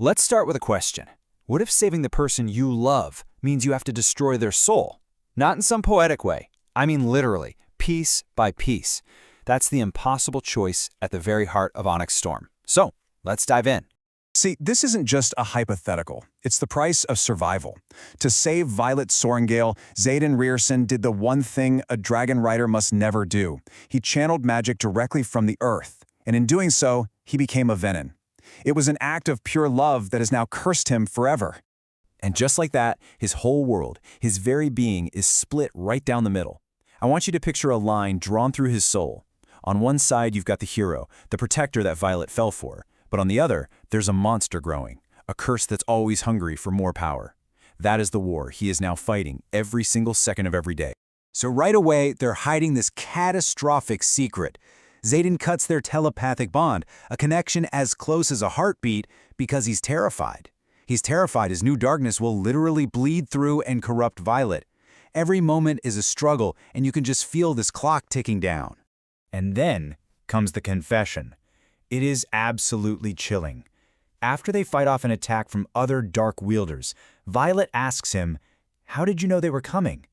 Let's start with a question. What if saving the person you love means you have to destroy their soul? Not in some poetic way. I mean literally, piece by piece. That's the impossible choice at the very heart of Onyx Storm. So, let's dive in. See, this isn't just a hypothetical. It's the price of survival. To save Violet Sorrengail, Xaden Riorson did the one thing a dragon rider must never do. He channeled magic directly from the earth, and in doing so, he became a venin. It was an act of pure love that has now cursed him forever. And just like that, his whole world, his very being, is split right down the middle. I want you to picture a line drawn through his soul. On one side, you've got the hero, the protector that Violet fell for. But on the other, there's a monster growing, a curse that's always hungry for more power. That is the war he is now fighting every single second of every day. So right away, they're hiding this catastrophic secret. Xaden cuts their telepathic bond, a connection as close as a heartbeat, because he's terrified. He's terrified his new darkness will literally bleed through and corrupt Violet. Every moment is a struggle, and you can just feel this clock ticking down. And then comes the confession. It is absolutely chilling. After they fight off an attack from other dark wielders, Violet asks him, "How did you know they were coming?"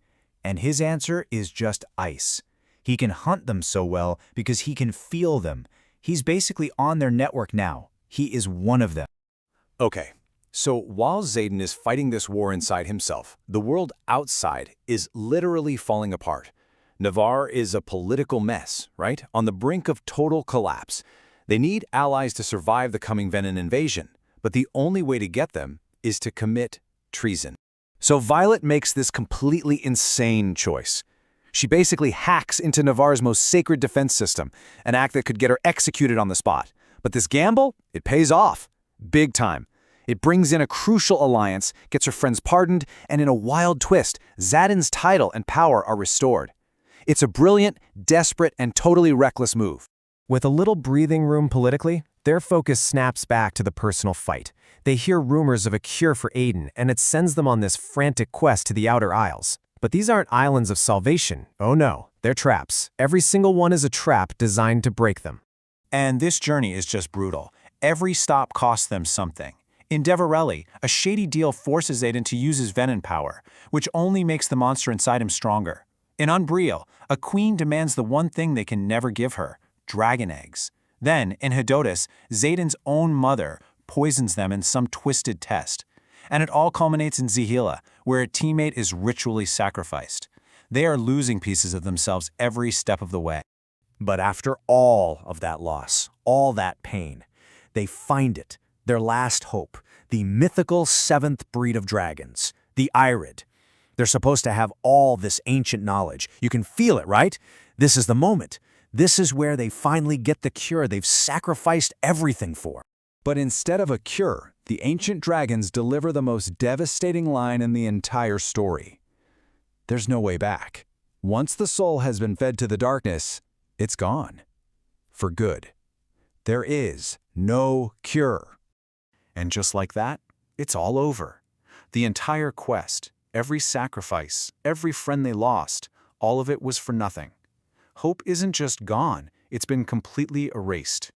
And his answer is just ice. He can hunt them so well because he can feel them. He's basically on their network now. He is one of them. Okay, so while Xaden is fighting this war inside himself, the world outside is literally falling apart. Navarre is a political mess, right? On the brink of total collapse. They need allies to survive the coming venin invasion, but the only way to get them is to commit treason. So Violet makes this completely insane choice. She basically hacks into Navarre's most sacred defense system, an act that could get her executed on the spot. But this gamble, it pays off. Big time. It brings in a crucial alliance, gets her friends pardoned, and in a wild twist, Xaden's title and power are restored. It's a brilliant, desperate, and totally reckless move. With a little breathing room politically, their focus snaps back to the personal fight. They hear rumors of a cure for Xaden, and it sends them on this frantic quest to the Outer Isles. But these aren't islands of salvation. Oh no, they're traps. Every single one is a trap designed to break them. And this journey is just brutal. Every stop costs them something. In Deverelli, a shady deal forces Xaden to use his venin power, which only makes the monster inside him stronger. In Unbriel, a queen demands the one thing they can never give her: dragon eggs. Then, in Hedotus, Xaden's own mother poisons them in some twisted test. And it all culminates in Zihila, where a teammate is ritually sacrificed. They are losing pieces of themselves every step of the way. But after all of that loss, all that pain, they find it, their last hope, the mythical seventh breed of dragons, the Irid. They're supposed to have all this ancient knowledge. You can feel it, right? This is the moment. This is where they finally get the cure they've sacrificed everything for. But instead of a cure, the ancient dragons deliver the most devastating line in the entire story. There's no way back. Once the soul has been fed to the darkness, it's gone. For good. There is no cure. And just like that, it's all over. The entire quest, every sacrifice, every friend they lost, all of it was for nothing. Hope isn't just gone, it's been completely erased.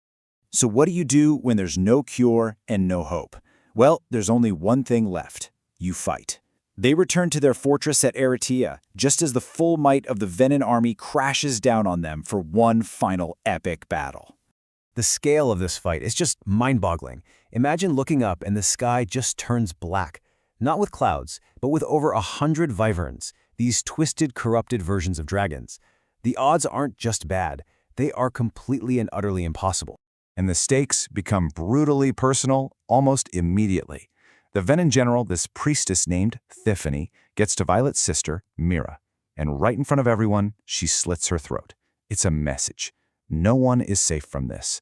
So what do you do when there's no cure and no hope? Well, there's only one thing left. You fight. They return to their fortress at Eretia, just as the full might of the venin army crashes down on them for one final epic battle. The scale of this fight is just mind-boggling. Imagine looking up and the sky just turns black. Not with clouds, but with over 100 wyverns, these twisted, corrupted versions of dragons. The odds aren't just bad, they are completely and utterly impossible. And the stakes become brutally personal almost immediately. The venin general, this priestess named Thephany, gets to Violet's sister, Mira, and right in front of everyone, she slits her throat. It's a message. No one is safe from this.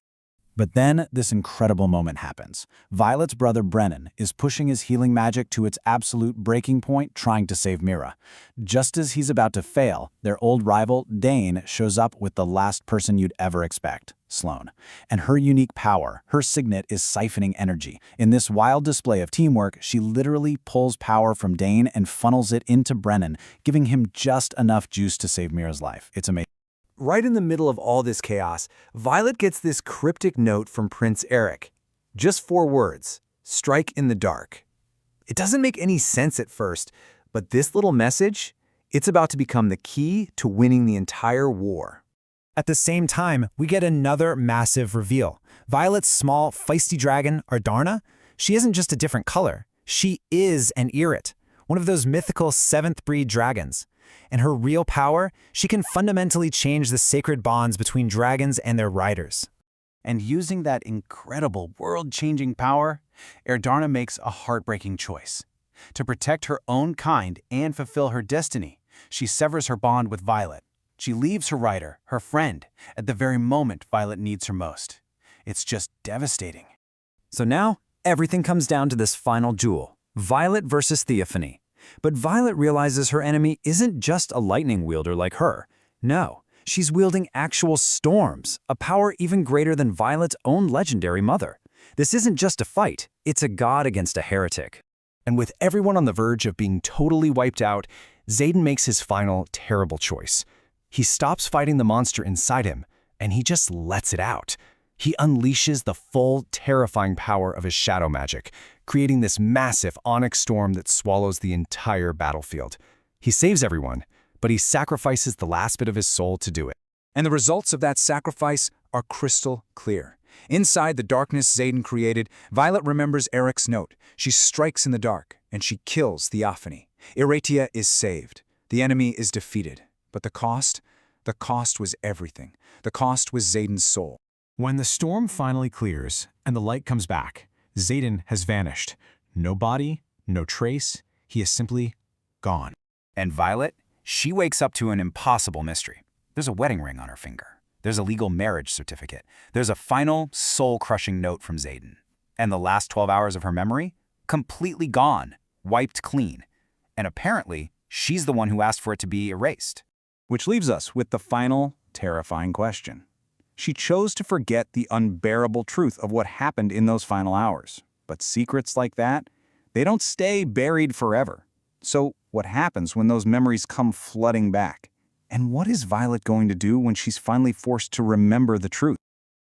But then this incredible moment happens. Violet's brother Brennan is pushing his healing magic to its absolute breaking point, trying to save Mira. Just as he's about to fail, their old rival, Dane, shows up with the last person you'd ever expect, Sloane. And her unique power, her signet, is siphoning energy. In this wild display of teamwork, she literally pulls power from Dane and funnels it into Brennan, giving him just enough juice to save Mira's life. It's amazing. Right in the middle of all this chaos, Violet gets this cryptic note from Prince Eric. Just 4 words. strike in the dark. It doesn't make any sense at first, but this little message, it's about to become the key to winning the entire war. At the same time, we get another massive reveal. Violet's small, feisty dragon, Ardarna, she isn't just a different color. She is an Irit, one of those mythical 7th breed dragons. And her real power, she can fundamentally change the sacred bonds between dragons and their riders. And using that incredible world-changing power, Ardarna makes a heartbreaking choice. To protect her own kind and fulfill her destiny, she severs her bond with Violet. She leaves her rider, her friend, at the very moment Violet needs her most. It's just devastating. So now, everything comes down to this final duel, Violet versus Theophany. But Violet realizes her enemy isn't just a lightning wielder like her. No, she's wielding actual storms, a power even greater than Violet's own legendary mother. This isn't just a fight, it's a god against a heretic. And with everyone on the verge of being totally wiped out, Xaden makes his final, terrible choice. He stops fighting the monster inside him, and he just lets it out. He unleashes the full, terrifying power of his shadow magic, creating this massive Onyx Storm that swallows the entire battlefield. He saves everyone, but he sacrifices the last bit of his soul to do it. And the results of that sacrifice are crystal clear. Inside the darkness Xaden created, Violet remembers Eric's note. She strikes in the dark, and she kills Theophany. Iratia is saved. The enemy is defeated. But the cost was everything. The cost was Xaden's soul. When the storm finally clears and the light comes back, Xaden has vanished. No body, no trace, he is simply gone. And Violet, she wakes up to an impossible mystery. There's a wedding ring on her finger. There's a legal marriage certificate. There's a final, soul-crushing note from Xaden. And the last 12 hours of her memory? Completely gone, wiped clean. And apparently, she's the one who asked for it to be erased. Which leaves us with the final, terrifying question. She chose to forget the unbearable truth of what happened in those final hours. But secrets like that, they don't stay buried forever. So what happens when those memories come flooding back? And what is Violet going to do when she's finally forced to remember the truth?